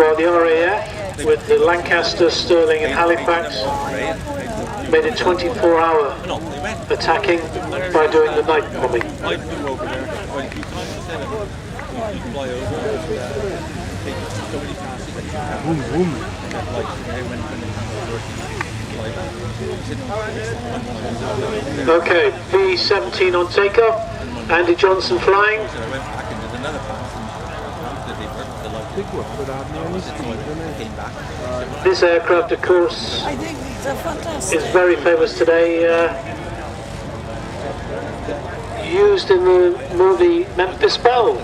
Well, the RAF with the Lancaster, Stirling and Halifax made it 24-hour attacking by doing the night bombing. Okay, B17 on takeoff, Andy Johnson flying. This aircraft, of course, is very famous today, used in the movie Memphis Belle.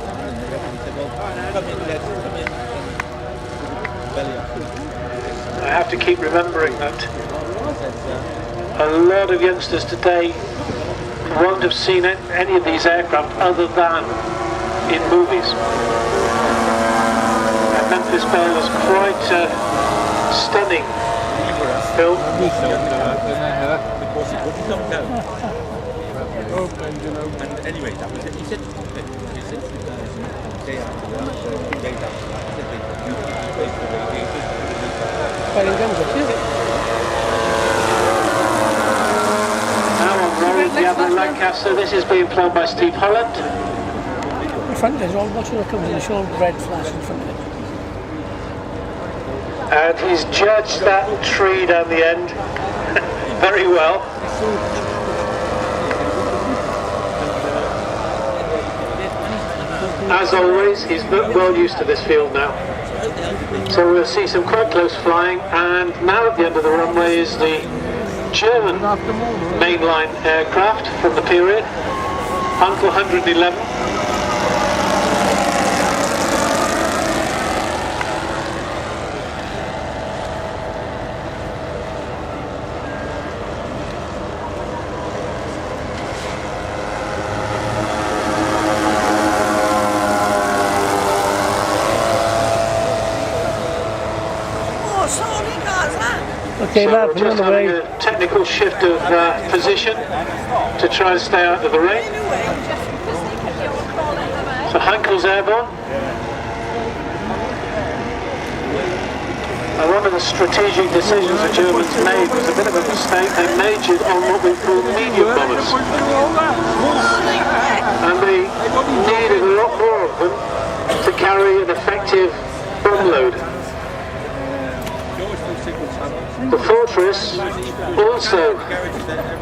I have to keep remembering that a lot of youngsters today won't have seen any of these aircraft other than in movies. And Memphis Belle was quite a stunning film. And anyway, that was it. He said, now on roll, the Avro Lancaster. This is being flown by Steve Holland. In front there's all watching it coming, there's all red flash in front of it. And he's judged that tree down the end very well. As always, he's well used to this field now. So we'll see some quite close flying, and now at the end of the runway is the German mainline aircraft from the period, Uncle 111. Okay, so lad, we're just having a technical shift of position to try and stay out of the rain. So Heinkel's airborne. And one of the strategic decisions the Germans made was a bit of a mistake. They majored on what we call medium bombers. And they needed a lot more of them to carry an effective bomb load. The Fortress also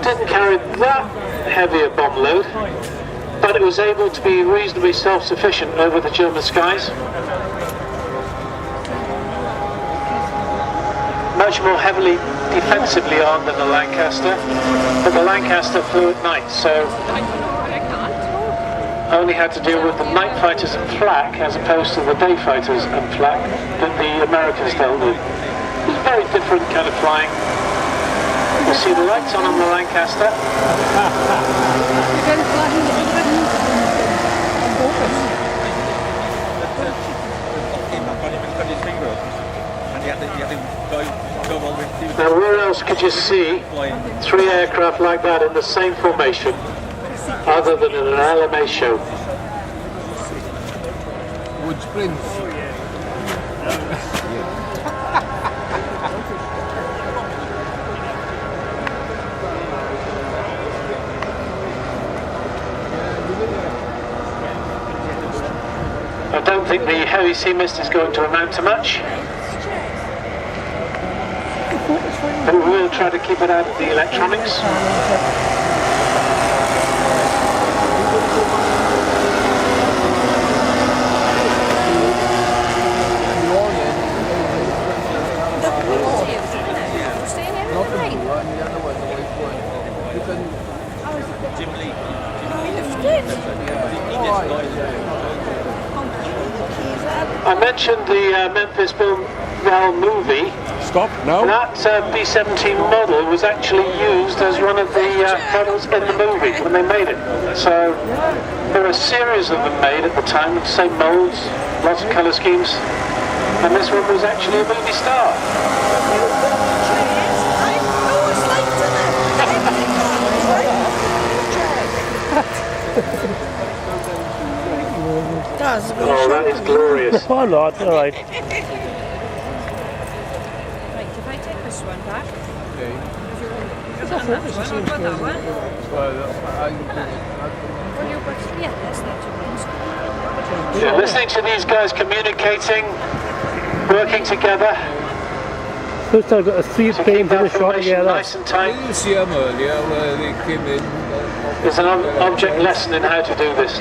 didn't carry that heavy a bomb load, but it was able to be reasonably self-sufficient over the German skies. Much more heavily defensively armed than the Lancaster, but the Lancaster flew at night, so only had to deal with the night fighters and flak as opposed to the day fighters and flak that the Americans dealt with. It was a very different kind of flying. You see the lights on the Lancaster. Now where else could you see three aircraft like that in the same formation other than in an LMA show? Wood sprints. I don't think the heavy sea mist is going to amount to much, but we will try to keep it out of the electronics. I mentioned the Memphis Belle movie. Stop, no. That B17 model was actually used as one of the models in the movie when they made it. So there were a series of them made at the time, with the same molds, lots of colour schemes, and this one was actually a movie star. Oh, that is glorious. Oh, Lord, all right. if I take this one back, Okay. if you want that one, I've got that one. Well, Well, you've got, yeah, that's not too much. Yeah, listening to these guys communicating, working together, First I've got a three to plane keep for the that shot formation together. nice and tight. you see them earlier where they came in. There's an object lesson in how to do this.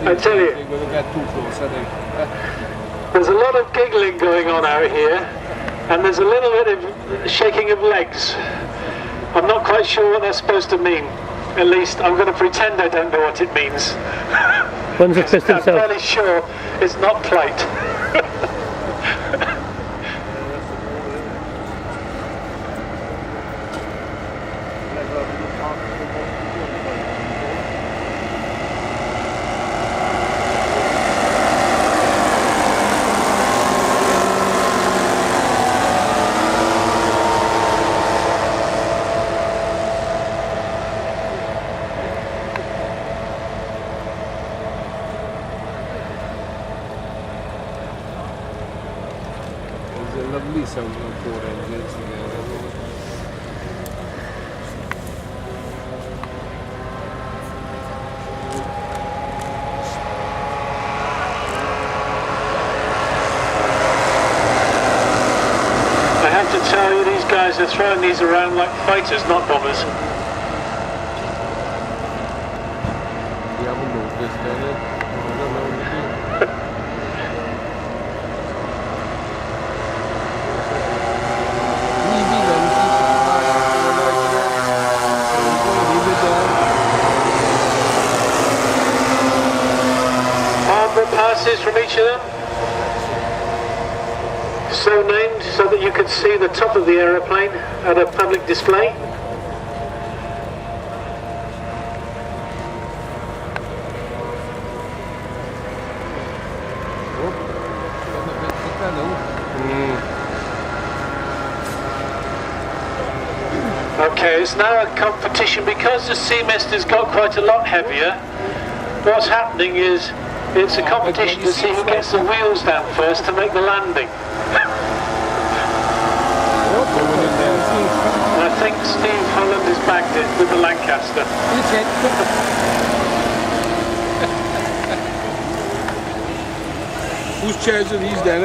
I tell you, They're going to get too close, I think. there's a lot of giggling going on out here, and there's a little bit of shaking of legs. I'm not quite sure what that's supposed to mean. At least I'm going to pretend I don't know what it means. One's a piston I'm cell. fairly sure it's not plate. There's a lovely sound of four engines together. I have to tell you, these guys are throwing these around like fighters, not bombers. You haven't noticed, have you? I don't know what to do. Avro passes from each of them, so named so that you can see the top of the aeroplane at a public display. Okay, it's now a competition because the sea mist has got quite a lot heavier. What's happening is it's a competition to see who gets the wheels down first to make the landing. And I think Steve Holland has bagged it with the Lancaster. Whose chairs are these then?